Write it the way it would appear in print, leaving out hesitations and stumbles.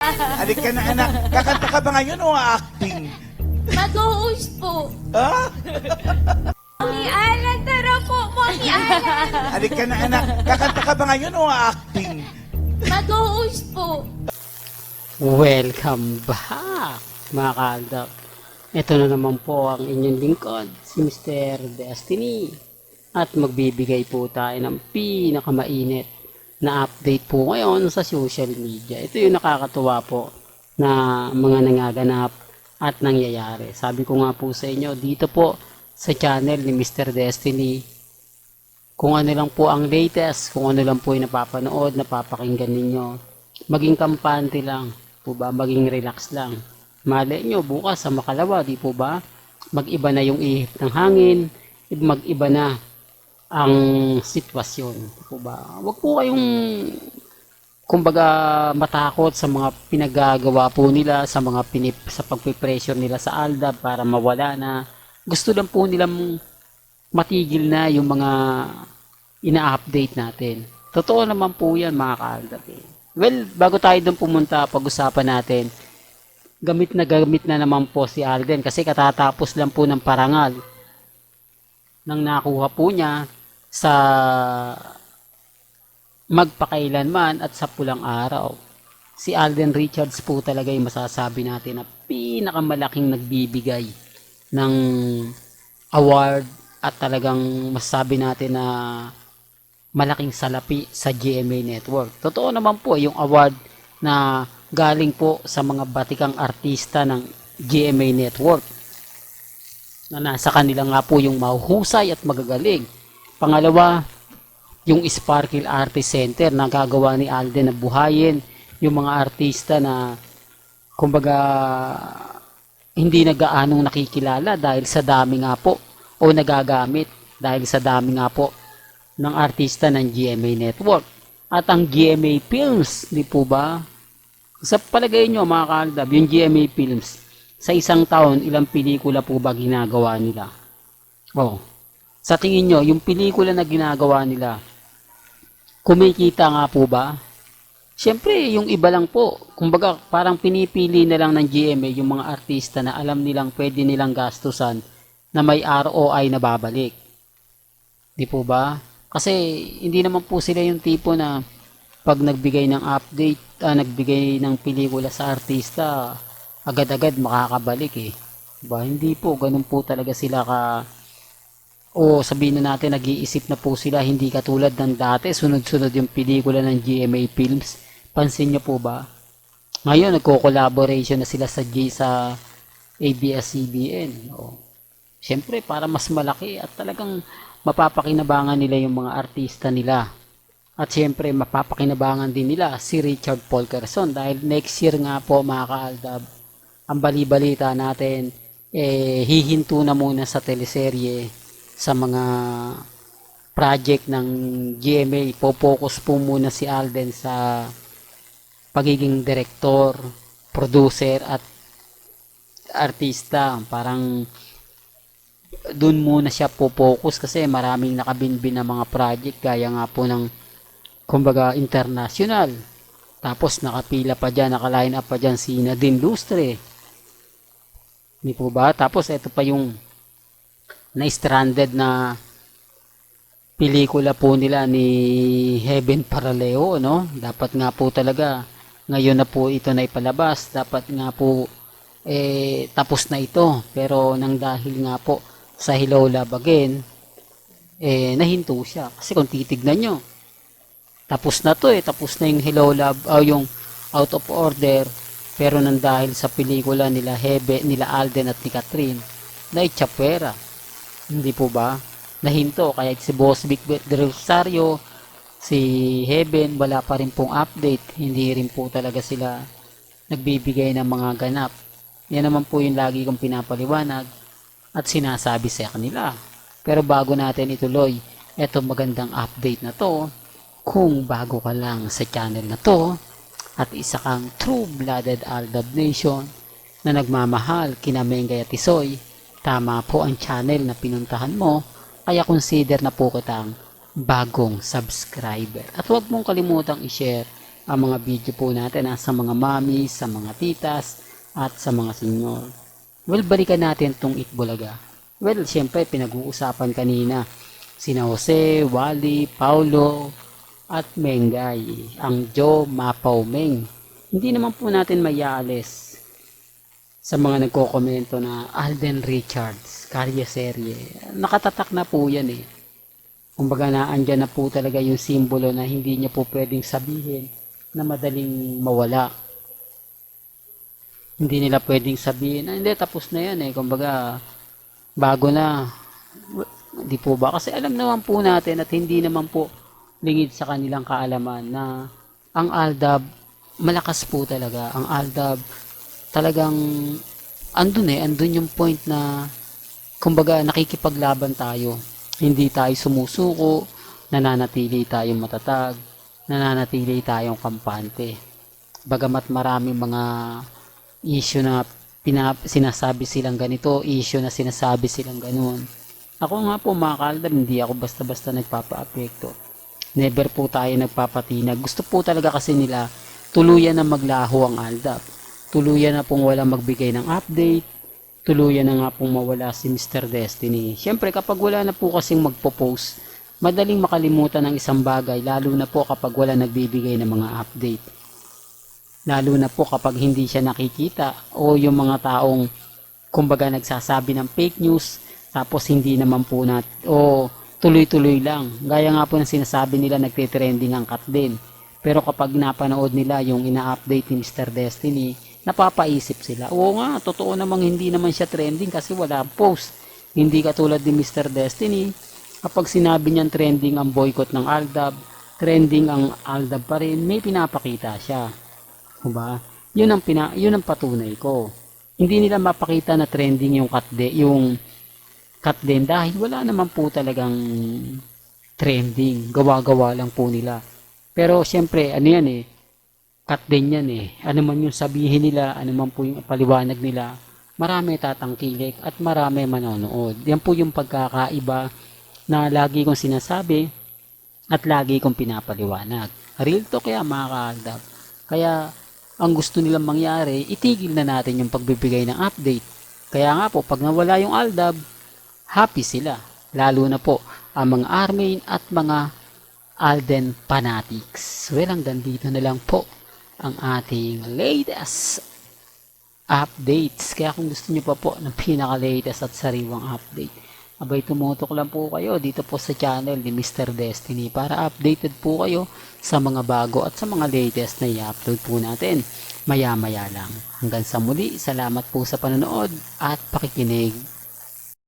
Halika na anak. Kakanta ka ba ngayon o acting? Mag-uus po. Ah? Mami Alan, tara po, Mami Alan. Halika na anak. Kakanta ka ba ngayon o acting? Mag-uus po. Welcome back, mga kaaldab. Ito na naman po ang inyong lingkod, si Mr. Destiny. At magbibigay po tayo ng pinakamainit na update po ngayon sa social media. Ito yung nakakatuwa po na mga nangaganap at nangyayari. Sabi ko nga po sa inyo, dito po sa channel ni Mr. Destiny, kung ano lang po ang latest, kung ano lang po yung napapanood, napapakinggan ninyo, maging kampante lang po ba, maging relax lang. Malay nyo, bukas sa makalawa, di po ba? Mag-iba na yung ihip ng hangin, mag-iba na ang sitwasyon. Di po ba? Huwag po kayong, kumbaga, matakot sa mga pinagagawa po nila, sa mga sa pagpipressure nila sa Aldab para mawala na. Gusto lang po nilang matigil na yung mga ina-update natin. Totoo naman po yan, mga ka-Aldab. Well, bago tayo doon pumunta, pag-usapan natin, gamit na naman po si Alden kasi katatapos lang po ng parangal nang nakuha po niya sa magpakailanman at sa pulang araw. Si Alden Richards po talaga yung masasabi natin na pinakamalaking nagbibigay ng award at talagang masasabi natin na malaking salapi sa GMA Network. Totoo naman po yung award na galing po sa mga batikang artista ng GMA Network na nasa kanila nga po yung mahuhusay at magagaling. Pangalawa, yung Sparkle Artist Center na gagawa ni Alden na buhayin yung mga artista na kumbaga hindi na gaanong nakikilala dahil sa dami nga po o nagagamit dahil sa dami nga po ng artista ng GMA Network. At ang GMA Films, di po ba? Sa palagay nyo mga kaaldab, yung GMA Films, sa isang taon, ilang pelikula po ba ginagawa nila? Oh, sa tingin nyo, yung pelikula na ginagawa nila, kumikita nga po ba? Siyempre, yung iba lang po. Kumbaga, parang pinipili na lang ng GMA yung mga artista na alam nilang pwede nilang gastusan na may ROI na babalik. Di po ba? Kasi hindi naman po sila yung tipo na pag nagbigay ng update, nagbigay ng pelikula sa artista, agad-agad makakabalik eh. Diba? Hindi po, ganun po talaga sila o sabihin na natin, nag-iisip na po sila, hindi katulad ng dati, sunod-sunod yung pelikula ng GMA Films. Pansin nyo po ba? Ngayon, nagko-collaboration na sila sa ABS-CBN. Siyempre, para mas malaki at talagang mapapakinabangan nila yung mga artista nila. At siyempre, mapapakinabangan din nila si Richard Paul Quezon dahil next year nga po mga kaaldab, ang bali-balita natin, hihinto na muna sa teleserye sa mga project ng GMA. Po-focus po muna si Alden sa pagiging direktor, producer at artista. Parang dun muna siya po-focus kasi maraming nakabinbin na mga project gaya nga po ng kumbaga international. Tapos nakapila pa dyan, naka-line up pa dyan si Nadine Lustre. Hindi po ba? Tapos ito pa yung na-stranded na pelikula po nila ni Heaven Paraleo, no? Dapat nga po talaga ngayon na po ito na ipalabas. Dapat nga po tapos na ito. Pero nang dahil nga po sa Hello Love Again, nahinto siya. Kasi kung titignan nyo, tapos na to tapos na yung Hello Love, yung Out of Order, pero nang dahil sa pelikula nila nila Alden at ni Catherine, na itchapwera. Hindi po ba? Nahinto, kaya si Boss Big Del Rosario, si Heaven, wala pa rin pong update, hindi rin po talaga sila nagbibigay ng mga ganap. Yan naman po yung lagi kong pinapaliwanag at sinasabi sa kanila. Pero bago natin ituloy, eto magandang update na to. Kung bago ka lang sa channel na to at isa kang true-blooded Aldab Nation na nagmamahal kina Mengay at Tisoy, tama po ang channel na pinuntahan mo, kaya consider na po kitang bagong subscriber. At huwag mong kalimutang i-share ang mga video po natin sa mga mami, sa mga titas, at sa mga senyor. Well, balikan natin tong Itbulaga. Well, syempre, pinag-uusapan kanina sina Jose, Wally, Paulo, at Mengay, ang Joe Mapaw Meng. Hindi naman po natin mayaalis sa mga nagko-komento na Alden Richards, Carrieserie. Nakatatak na po yan eh. Kumbaga andyan na po talaga yung simbolo na hindi niya po pwedeng sabihin na madaling mawala. Hindi nila pwedeng sabihin, hindi, tapos na yan eh. Kumbaga, bago na. Di po ba? Kasi alam naman po natin at hindi naman po lingid sa kanilang kaalaman na ang Aldab, malakas po talaga. Ang Aldab, talagang andun yung point na kumbaga nakikipaglaban tayo. Hindi tayo sumusuko, nananatili tayong matatag, nananatili tayong kampante. Bagamat maraming mga issue na sinasabi silang ganito, issue na sinasabi silang ganun. Ako nga po mga Kaaldab, hindi ako basta-basta nagpapa-apekto. Never po tayo nagpapatinag. Gusto po talaga kasi nila tuluyan na maglaho ang Aldab. Tuluyan na pong walang magbigay ng update. Tuluyan na nga pong mawala si Mr. Destiny. Siyempre kapag wala na po kasing magpo-post, madaling makalimutan ng isang bagay, lalo na po kapag wala nagbibigay ng mga update. Lalo na po kapag hindi siya nakikita o yung mga taong kumbaga nagsasabi ng fake news tapos hindi naman po o tuloy-tuloy lang. Gaya nga po ng sinasabi nila nagte-trending ang cut din. Pero kapag napanood nila yung ina-update ni Mr. Destiny, napapaisip sila. Oo nga, totoo namang hindi naman siya trending kasi wala post. Hindi katulad ni Mr. Destiny. Kapag sinabi niyang trending ang boycott ng Aldab, trending ang Aldab pa rin, may pinapakita siya. Diba? Yun ang patunay ko. Hindi nila mapakita na trending yung cut din dahil wala naman po talagang trending. Gawa-gawa lang po nila. Pero syempre, ano yan eh, cut din yan eh. Ano man yung sabihin nila, ano man po yung paliwanag nila, marami tatangkilik at marami manonood. Yan po yung pagkakaiba na lagi kong sinasabi at lagi kong pinapaliwanag. Real to kaya mga Kaaldab. Kaya ang gusto nilang mangyari, itigil na natin yung pagbibigay ng update. Kaya nga po, pag nawala yung Aldab, happy sila. Lalo na po ang mga Armain at mga Alden fanatics. Well, hanggang dito na lang po ang ating latest updates. Kaya kung gusto nyo pa po ng pinaka-latest at sariwang update, abay tumutok lang po kayo dito po sa channel ni Mr. Destiny para updated po kayo sa mga bago at sa mga latest na i-upload po natin maya-maya lang. Hanggang sa muli, salamat po sa panonood at pakikinig.